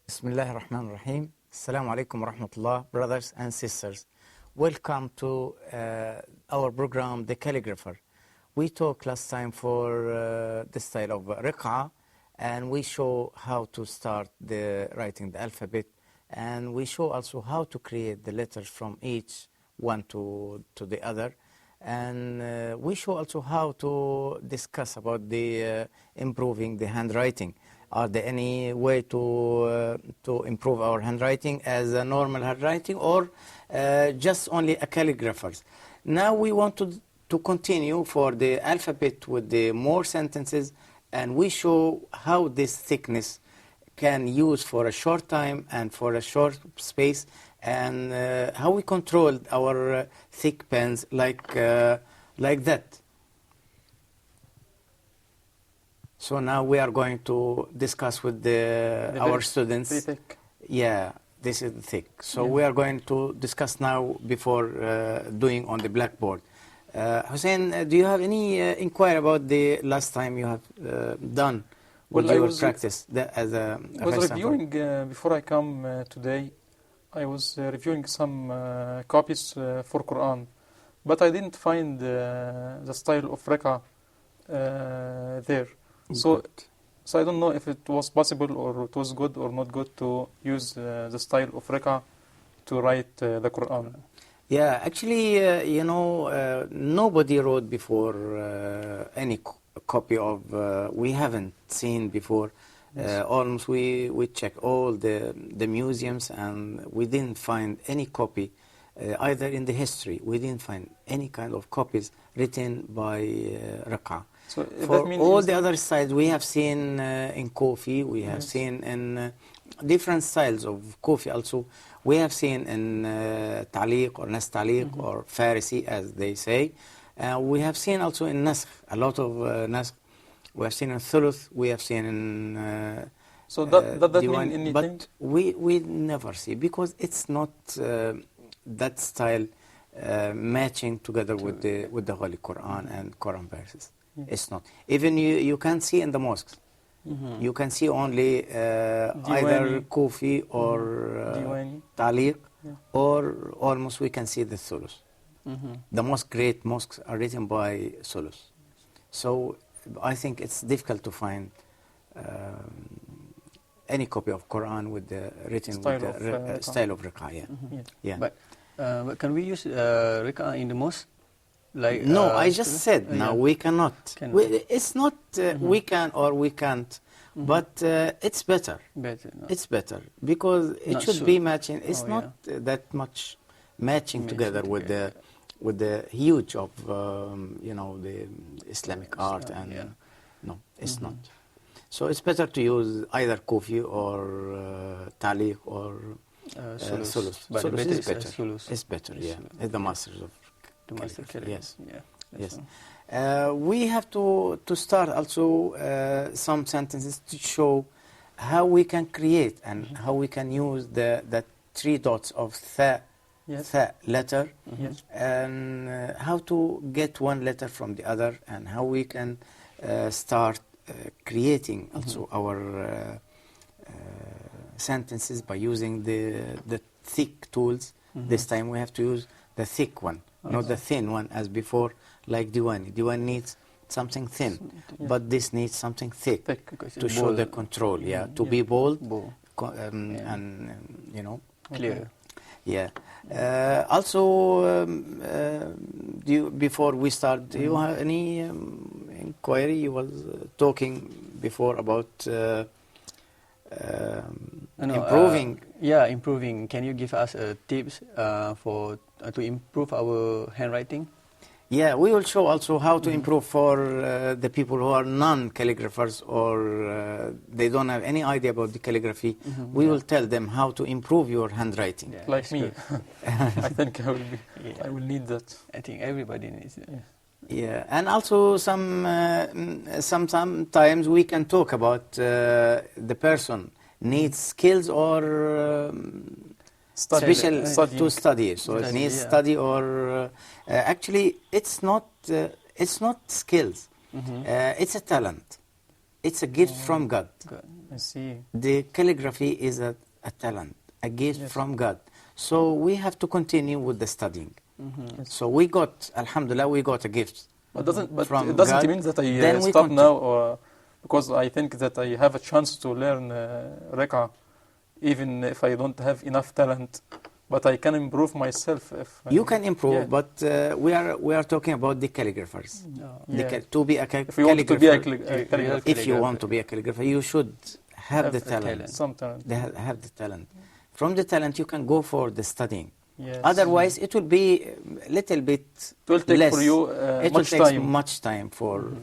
Bismillah ar-Rahman ar-Rahim. Assalamu alaikum wa rahmatullah, brothers and sisters. Welcome to our program, The Calligrapher. We talked last time for the style of Riq'a, and we show how to start writing the alphabet, and we show also how to create the letters from each one to the other. And we show also how to discuss about the improving the handwriting. Are there any way to improve our handwriting as a normal handwriting, or just only a calligraphers? Now we want to continue for the alphabet with the more sentences, and we show how this thickness can use for a short time and for a short space, and how we control our thick pens like that. So now we are going to discuss with our students. Very thick. Yeah, this is thick. So we are going to discuss now before doing on the blackboard. Hussein, do you have any inquiry about the last time you have done with your practice as a I was reviewing before I come today. I was reviewing some copies for Quran, but I didn't find the style of Riq'a there. So I don't know if it was possible or it was good or not good to use the style of Riq'a to write the Quran. Yeah, actually, nobody wrote before any copy of, we haven't seen before. Yes. Almost we checked all the museums, and we didn't find any copy, either in the history, we didn't find any kind of copies written by Riq'a. So for all the other styles we have seen in Kufi, we have seen in different styles of Kufi also. We have seen in Taliq or Nas Taliq or Farisi, as they say. We have seen also in Naskh, a lot of Naskh. We have seen in Thuluth, we have seen in so does that mean anything? But we never see, because it's not that style matching together with the Holy Quran and Quran verses. It's not. Even you can see in the mosques. You can see only either Kufi or Taliq, or almost we can see the Thuluth. The most great mosques are written by Thuluth. So I think it's difficult to find any copy of Quran with the written style of Riq'a. Yeah. But can we use Riq'a in the mosque? Like, no, I just said now we cannot. It's not we can or we can't, but it's better. It's better because it should be matching. It's not that much matching together with the huge of the Islamic art, and no, it's not. So it's better to use either Kufi or Taliq or Thuluth. But Thuluth is better. Thuluth. It's better, It's the masters of. Yes. Yes. We have to start also some sentences to show how we can create and how we can use the three dots of tha letter, and how to get one letter from the other, and how we can start creating also our sentences by using the thick tools. This time we have to use the thick one. Not the thin one as before, like Diwani. Diwani needs something thin, but this needs something thick to show the control, to be bold, and, clear. Yeah. Also, before we start, do you have any inquiry? You was talking before about improving Yeah, improving. Can you give us tips for to improve our handwriting? Yeah, we will show also how to improve for the people who are non-calligraphers or they don't have any idea about the calligraphy. We will tell them how to improve your handwriting. Yeah, Like that's me. good. I think I will be. Yeah. I will need that. I think everybody needs it. Yeah. Yeah, and also sometimes we can talk about the person needs skills or special Studying. to study. So it Study, needs yeah. study or actually it's not skills. It's a talent. It's a gift from God. Good. I see. The calligraphy is a talent, a gift Yes. from God. So we have to continue with the studying. Yes. So we got, alhamdulillah, we got a gift. But From it doesn't God, mean that then I we stop continue. now, or because I think that I have a chance to learn Reka, even if I don't have enough talent. But I can improve myself if You can improve, yeah. but we are talking about the calligraphers. No. Yeah. To be a If you want to be a calligrapher, calligrapher, if you want to be a calligrapher, you should have the a talent. some talent. Have the talent. From the talent, you can go for the studying. Yes. Otherwise, it will be a little bit It will take less. for you It much will take time. much time for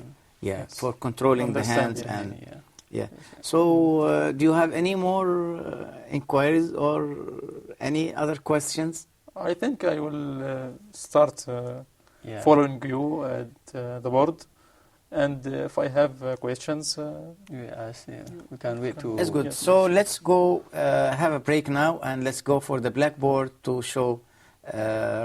Yes. for controlling the Understand, hands yeah. and Yeah. yeah. So, do you have any more inquiries or any other questions? I think I will start Yeah. following you at the board, and if I have questions, Yes, yeah. We can't wait to. That's good. Yes. So let's go have a break now, and let's go for the blackboard to show,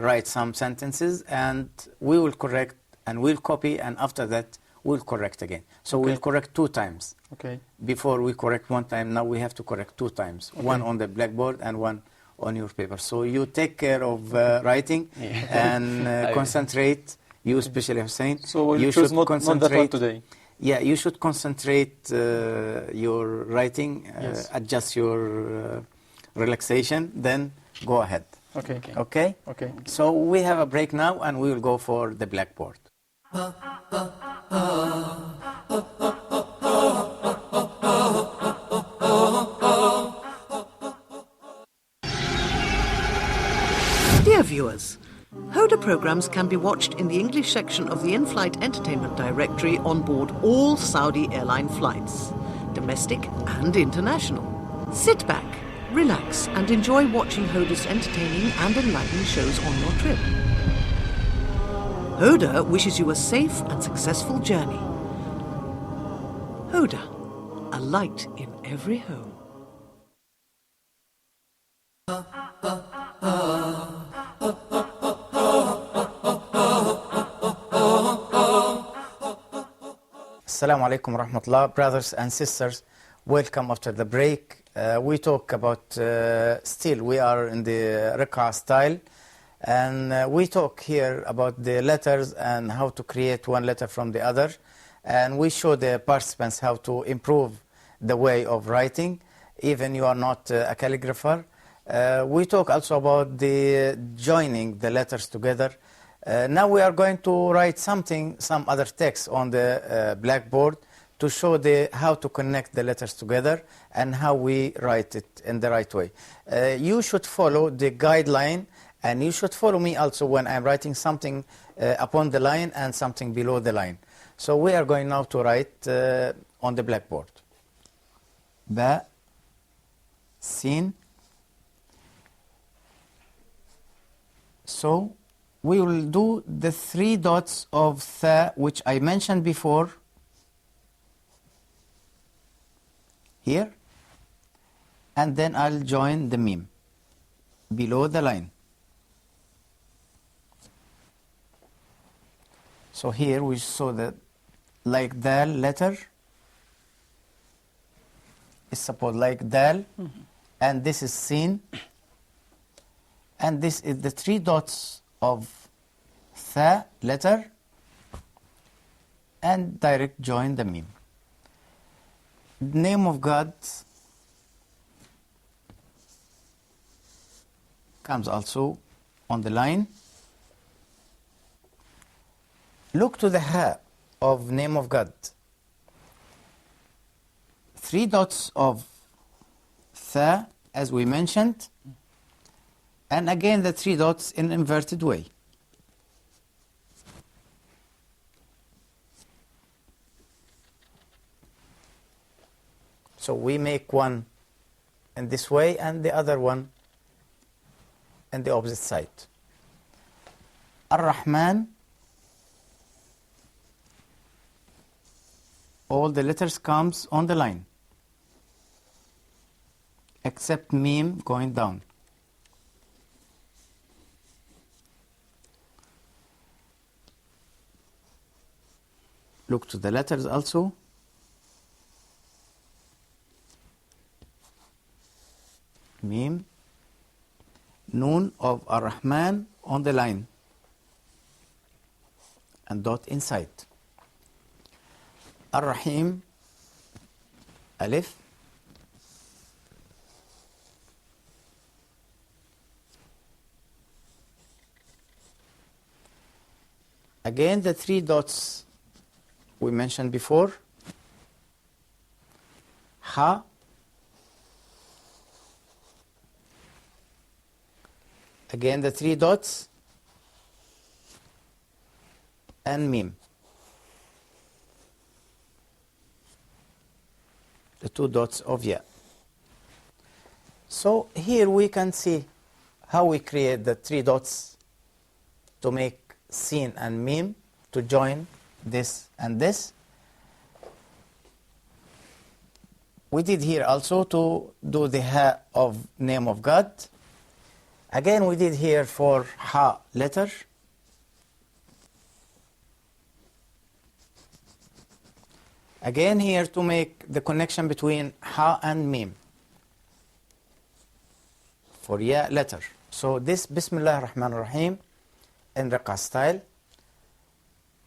write some sentences, and we will correct and we'll copy, and after that we'll correct again. So Okay. we'll correct 2 times. okay. Before we correct 1 time, now we have to correct 2 times. Okay. One on the blackboard and one on your paper. So you take care of writing Yeah. and I- concentrate. You especially, Hussein. So we'll you choose should not that one concentrate. today. Yeah, you should concentrate your writing, Yes. adjust your relaxation, then go ahead. Okay. Okay. Okay? Okay. So we have a break now and we will go for the blackboard. Dear viewers, Hoda programs can be watched in the English section of the in-flight entertainment directory on board all Saudi airline flights, domestic and international. Sit back, relax and enjoy watching Hoda's entertaining and enlightening shows on your trip. Hoda wishes you a safe and successful journey. Hoda, a light in every home. Assalamu alaikum rahmatullah, brothers and sisters. Welcome after the break. We talk about, still we are in the Raqqa style, and we talk here about the letters and how to create one letter from the other, and we show the participants how to improve the way of writing, even you are not a calligrapher. We talk also about the joining the letters together. Now we are going to write some other text on the blackboard to show how to connect the letters together and how we write it in the right way. You should follow the guideline, and you should follow me also when I'm writing something upon the line and something below the line. So we are going now to write on the blackboard. Ba, sin. So we will do the 3 dots of tha, which I mentioned before, here, and then I'll join the mim below the line. So here we saw that like dal letter is supposed like dal, and this is sin, and this is the 3 dots of tha letter, and direct join the mim. Name of God comes also on the line. Look to the ha of name of God. 3 dots of tha as we mentioned, and again the 3 dots in inverted way. So we make one in this way and the other one in the opposite side. Ar-Rahman, all the letters comes on the line except Mim going down. Look to the letters also. Mim, Noon of Ar-Rahman on the line and dot inside. Ar-Rahim, Alif, again the 3 dots we mentioned before. Ha, again the 3 dots, and Mim, the 2 dots of Ya. So here we can see how we create the 3 dots to make Sin and Mim, to join this and this. We did here also to do the Ha of name of God. Again we did here for Ha letter. Again here to make the connection between Ha and Mim for Ya letter. So this Bismillah ar-Rahman ar-Rahim in Raqa style.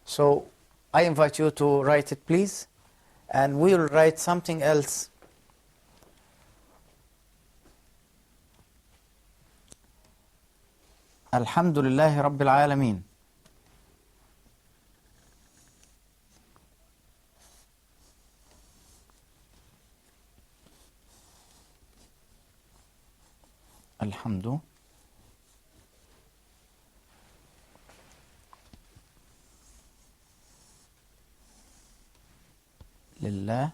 So I invite you to write it please, and we will write something else. Alhamdulillahi Rabbil Alameen. Alhamdu. Lillah.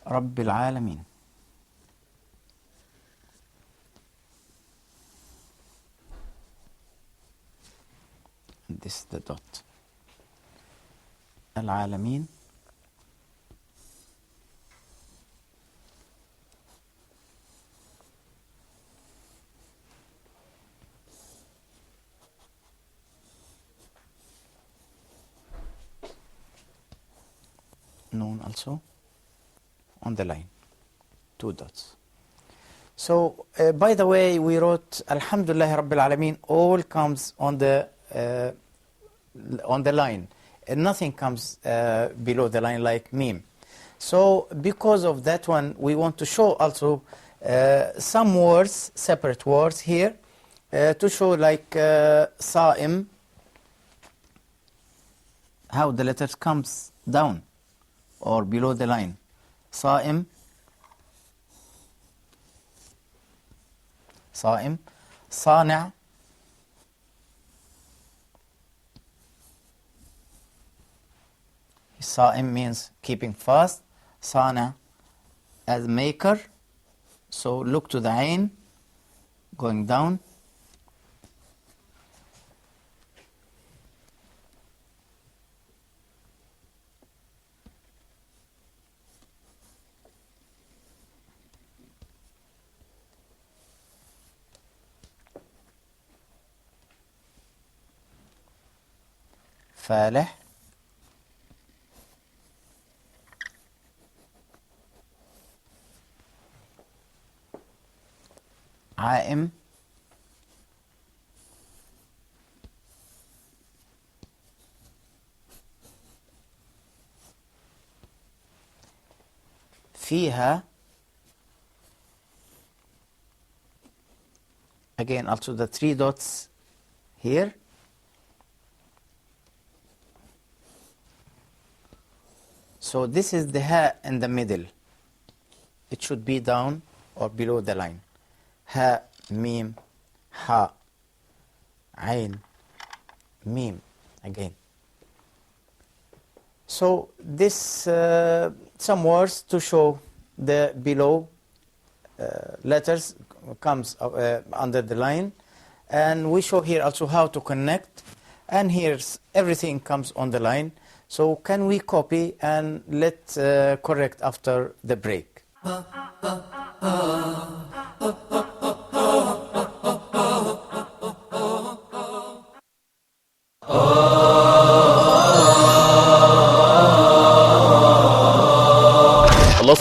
Rabbil Alameen. And this is the dot. Al-Alameen. Noon also on the line, 2 dots. So by the way, we wrote Alhamdulillah Rabbil Alameen, all comes on the line, and nothing comes below the line like Mim. So because of that one, we want to show also some words, separate words here, to show like Sa'im, how the letters comes down or below the line. Sa'im, Sa'im, Sani', Sa'im means keeping fast, Sani' as maker. So look to the Ain going down. Falih, Aim, Fiha, again also the 3 dots here. So this is the ha in the middle. It should be down or below the line. Ha, mim, ha, ain, mim, again. So this, some words to show the below letters comes under the line. And we show here also how to connect. And here's everything comes on the line. So can we copy and let's correct after the break? Allah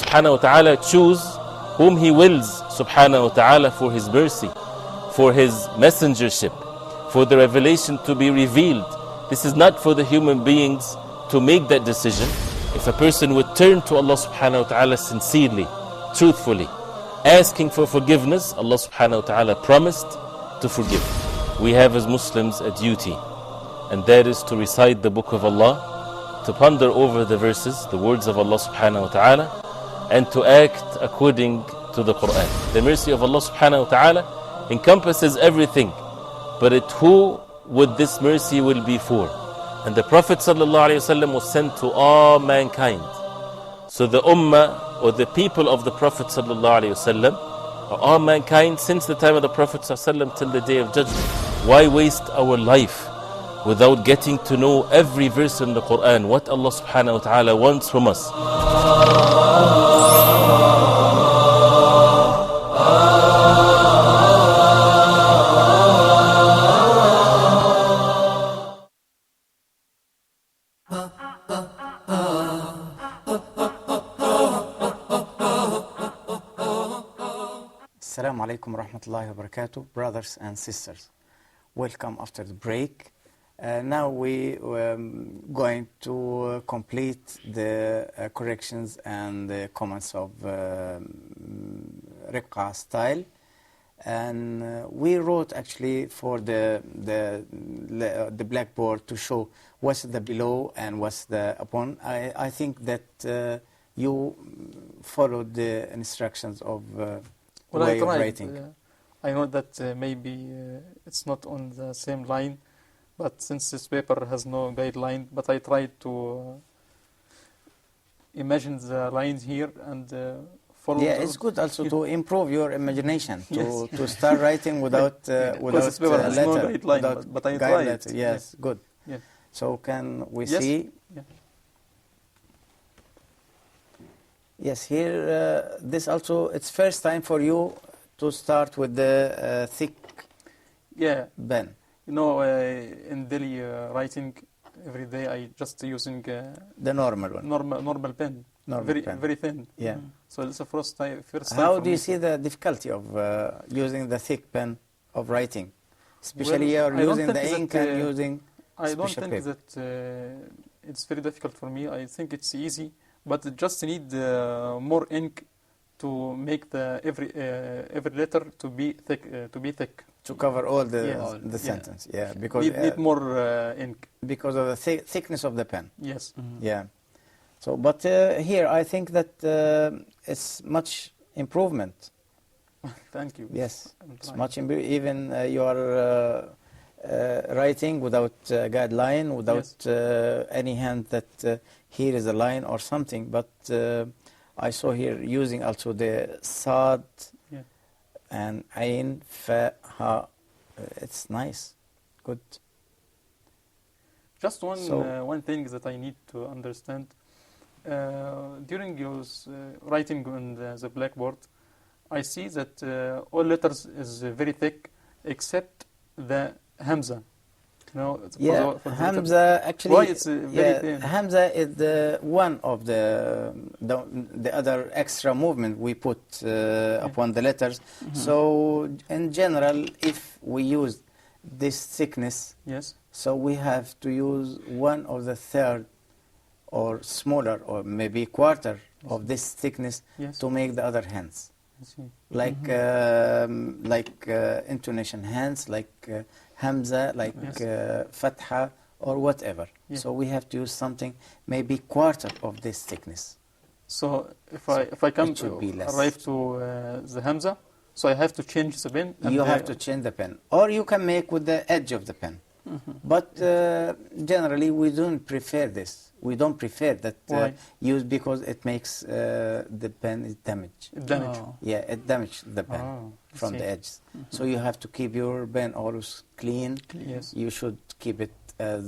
subhanahu wa ta'ala choose whom He wills subhanahu wa ta'ala for His mercy, for His messengership, for the revelation to be revealed. This is not for the human beings to make that decision. If a person would turn to Allah subhanahu wa ta'ala sincerely, truthfully, asking for forgiveness, Allah subhanahu wa ta'ala promised to forgive. We have as Muslims a duty, and that is to recite the book of Allah, to ponder over the verses, the words of Allah subhanahu wa ta'ala, and to act according to the Quran. The mercy of Allah subhanahu wa ta'ala encompasses everything, but who would this mercy will be for? And the Prophet sallallahu alaihi wasallam was sent to all mankind. So the ummah or the people of the Prophet sallallahu alaihi wasallam are all mankind since the time of the Prophet sallallahu alaihi wasallam till the day of judgment. Why waste our life without getting to know every verse in the Quran, what Allah subhanahu wa ta'ala wants from us? Assalamu alaikum warahmatullahi wabarakatuh, brothers and sisters. Welcome after the break. Now we going to complete the corrections and the comments of Riqqa style. And we wrote actually for the blackboard to show what's the below and what's the upon. I think that you followed the instructions of way of writing. I know that maybe it's not on the same line, but since this paper has no guideline, but I tried to imagine the lines here and follow. Yeah, it's good also to improve your imagination, to start writing without this paper has no letter, guideline, but I tried. Letter. Yes, good. Yeah. So can we Yes. see? Yeah. Yes, here, this also, it's first time for you to start with the thick pen. You know, in daily writing, every day I just using The normal one. normal pen, very thin. Yeah. So it's the first time. How for do you me. see the difficulty of using the thick pen of writing? Especially Well, you're I don't using the think ink that, and using I don't special think paper. that it's very difficult for me. I think it's easy, but it just need more ink to make the every letter to be thick. To cover all the Yes. sentence, yeah, because Need more ink. because of the thickness of the pen. Yes. Yeah. So, but here I think that it's much improvement. Thank you. Yes, I'm it's trying. much improvement. Even you are writing without guideline, without any hand that here is a line or something. But I saw here using also the sad and ain, fa, ha. It's nice, good. Just one thing that I need to understand. During your writing on the blackboard, I see that all letters is very thick except the Hamza. You know, for the Hamza actually. Why it's very thin? Hamza is the one of the other extra movement we put upon the letters. So in general, if we use this thickness, so we have to use one of the third or smaller or maybe quarter of this thickness to make the other hands. Like intonation hands, like Hamza, like Fatha or whatever. Yeah. So we have to use something maybe quarter of this thickness. So if So I come it should be less. arrive to the Hamza, so I have to change the pen. And You have to change the pen, or you can make with the edge of the pen. But generally, we don't prefer this. We don't prefer that Why? use because it makes the pen is damaged. damage. Oh. Yeah, it damages the pen Oh, I from see. the edges. So you have to keep your pen always clean. Yes. You should keep it as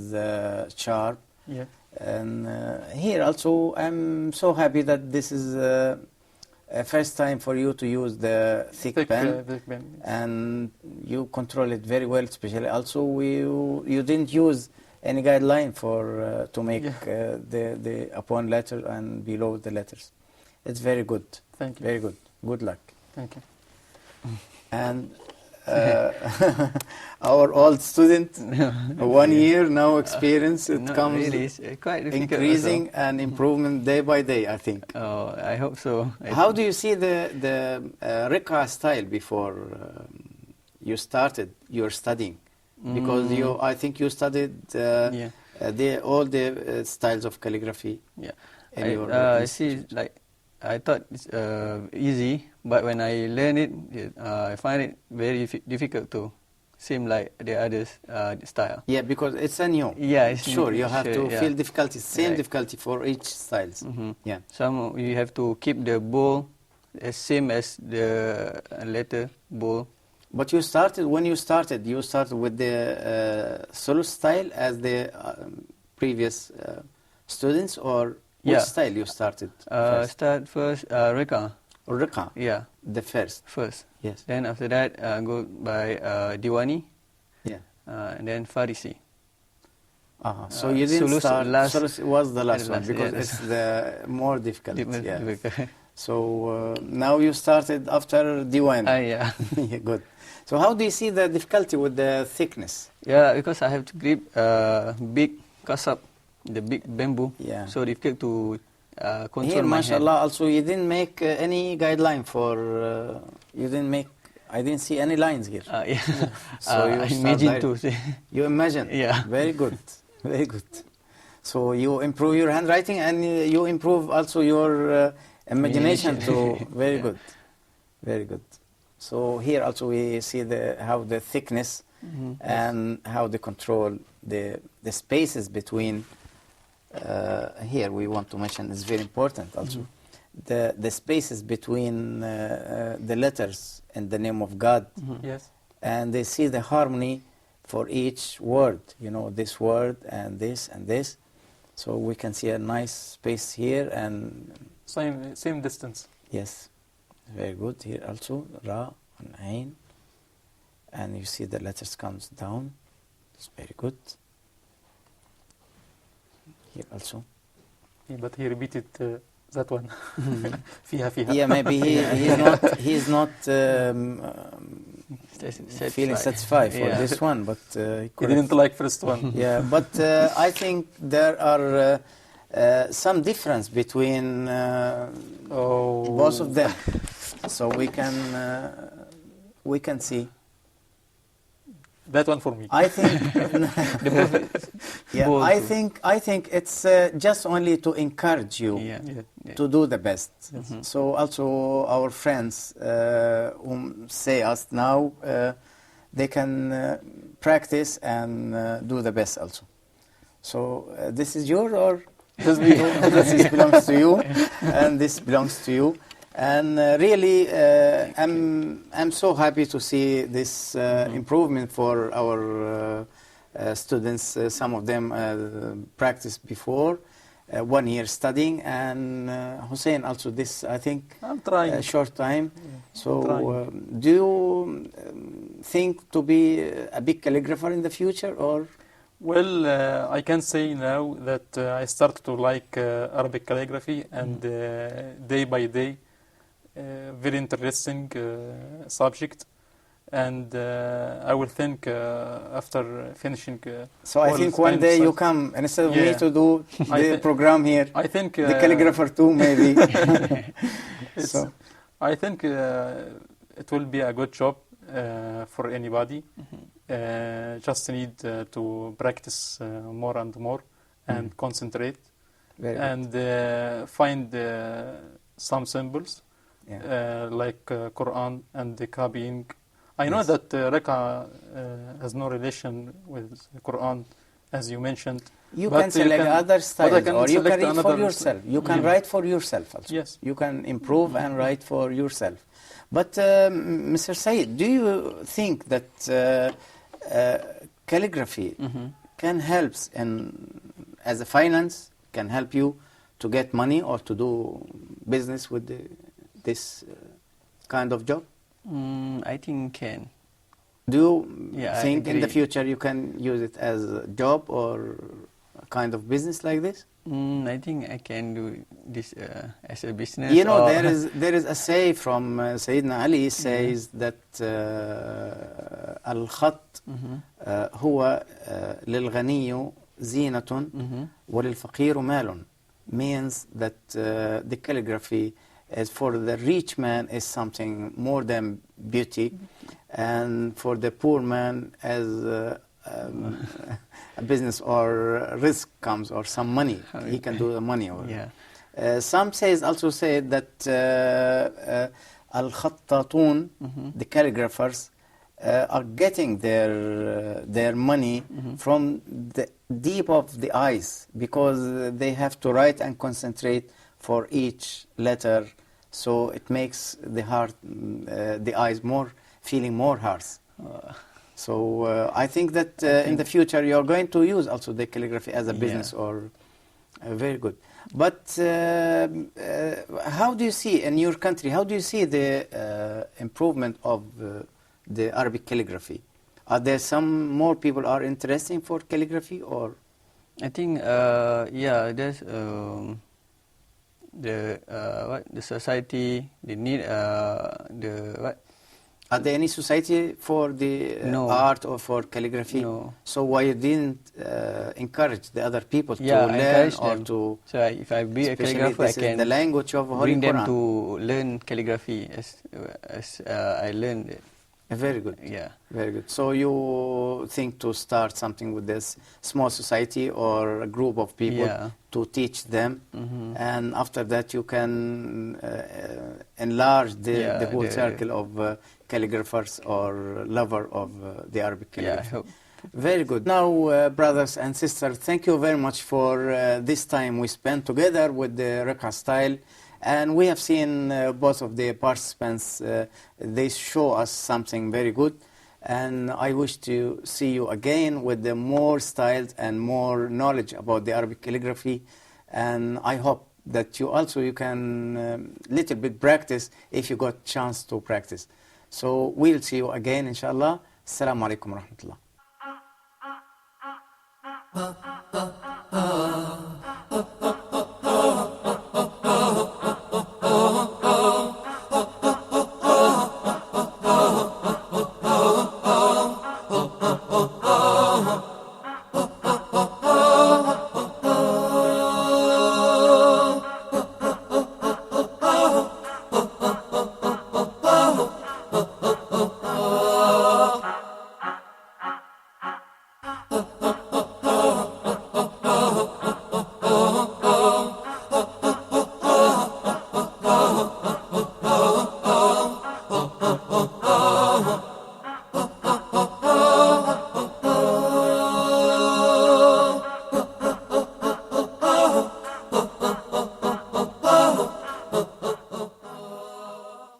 sharp. Yeah. And here also, I'm so happy that this is a first time for you to use the thick pen. Thick pen. And you control it very well, especially also you didn't use any guideline for to make the upon letter and below the letters. It's very good. Thank you. Very good. Good luck. Thank you. And our old student, 1 year now experience, it Not comes really, it's quite difficult increasing and improvement day by day, I think. also. Oh, I hope so. How do you see the Rika style before you started your studying? Because I think you studied Yeah. all the styles of calligraphy. Yeah. in your I see, like, I thought it's easy, but when I learn it, I find it very difficult to same like the others style. Yeah, because it's a new. Yeah, it's Sure, you have to yeah. feel difficulty, same Right. difficulty for each styles. Yeah. Some you have to keep the bowl as same as the letter bowl. But when you started with the solo style as the previous students, or which Yeah. style you started first? Start first Reka. Rika, Yeah, the first. first. Yes. Then after that go by Diwani, Yeah. and then Farisi. So you didn't Sulus start. last- Sulus was the last the one last, because yeah, it's the more difficult. Yeah. Difficult. So now you started after Diwan. Yeah. Yeah, good. So how do you see the difficulty with the thickness? Yeah, because I have to grip big kasab, the big bamboo. Yeah. So difficult to control Here, my mashallah, hand. also you didn't make any guideline for. You didn't make. I didn't see any lines here. Yeah. So you I start imagine direct. to see. You imagine. Yeah. Very good. Very good. So you improve your handwriting and you improve also your imagination too. Very Yeah. good. Very good. So here also we see how the thickness and how they control the spaces between. Here we want to mention is very important also. The spaces between the letters in the name of God, Yes. and they see the harmony for each word. You know, this word and this and this. So we can see a nice space here, and Same distance. yes, very good. Here also Ra and Ain, and you see the letters comes down. It's very good. Here also. Yeah, but he repeated that one. فيها. Yeah, maybe he's not feeling satisfied for this one, but He didn't like first one. Yeah, but I think there are some difference between both of them, so we can see. That one for me. I think, yeah, both. I think it's just only to encourage you Yeah. Yeah. to do the best. So also our friends whom say us now, they can practice and do the best also. So this is yours, or this belongs to you, and this belongs to you. And really, I'm so happy to see this improvement for our students. Some of them practiced before 1 year studying, and Hussein also this, I think, I'm trying. a short time. So trying. do you think to be a big calligrapher in the future, or? Well, I can say now that I started to like Arabic calligraphy, and day by day, very interesting subject, and I will think after finishing. So I all think one time day you stuff. come, and instead of me Yeah. to do I the thi- program here, I think the calligrapher too, maybe. it's- So, I think it will be a good job for anybody. just need to practice more and more and concentrate Very good. and find some symbols Yeah. like Quran and the copying. I know Yes. that Raqqa has no relation with Quran, as you mentioned. You But can select other styles, can or you select can read for another- yourself. You can Yeah. write for yourself also. Yes. You can improve and write for yourself. But Mr. Said, do you think that calligraphy can help as a finance, can help you to get money or to do business with this kind of job? I think can. Do you Yeah, I think in the agree. future you can use it as a job or a kind of business like this? I think I can do this as a business. You know, or there is a say from Sayyidina Ali says that الخط هو للغني زينة وللفقير مال, means that the calligraphy is for the rich man is something more than beauty, and for the poor man as a business or risk comes or some money. He can do the money. Or, Yeah. some also say that al-khattatun, the calligraphers, are getting their money from the deep of the eyes, because they have to write and concentrate for each letter, so it makes the heart, the eyes more feeling more harsh. So I think that in the future you are going to use also the calligraphy as a business, or very good. But how do you see in your country? How do you see the improvement of the Arabic calligraphy? Are there some more people are interested for calligraphy, or? I think yeah, there's the society, they need the what. Are there any society for the No. art or for calligraphy? No. So why you didn't encourage the other people to Yeah, I learn encourage or them. to? So if I be a Especially calligrapher, this I is can the language of Holy bring them Quran. to learn calligraphy as I learned it. Very good. Yeah. Very good. So you think to start something with this small society or a group of people to teach them, and after that you can enlarge the whole circle of calligraphers or lover of the Arabic calligraphy. I hope. Very good. Now, brothers and sisters, thank you very much for this time we spent together with the Raqqa style. And we have seen both of the participants, they show us something very good. And I wish to see you again with the more styles and more knowledge about the Arabic calligraphy. And I hope that you can little bit practice if you got chance to practice. So we'll see you again, inshallah. Assalamu alaikum wa rahmatullah.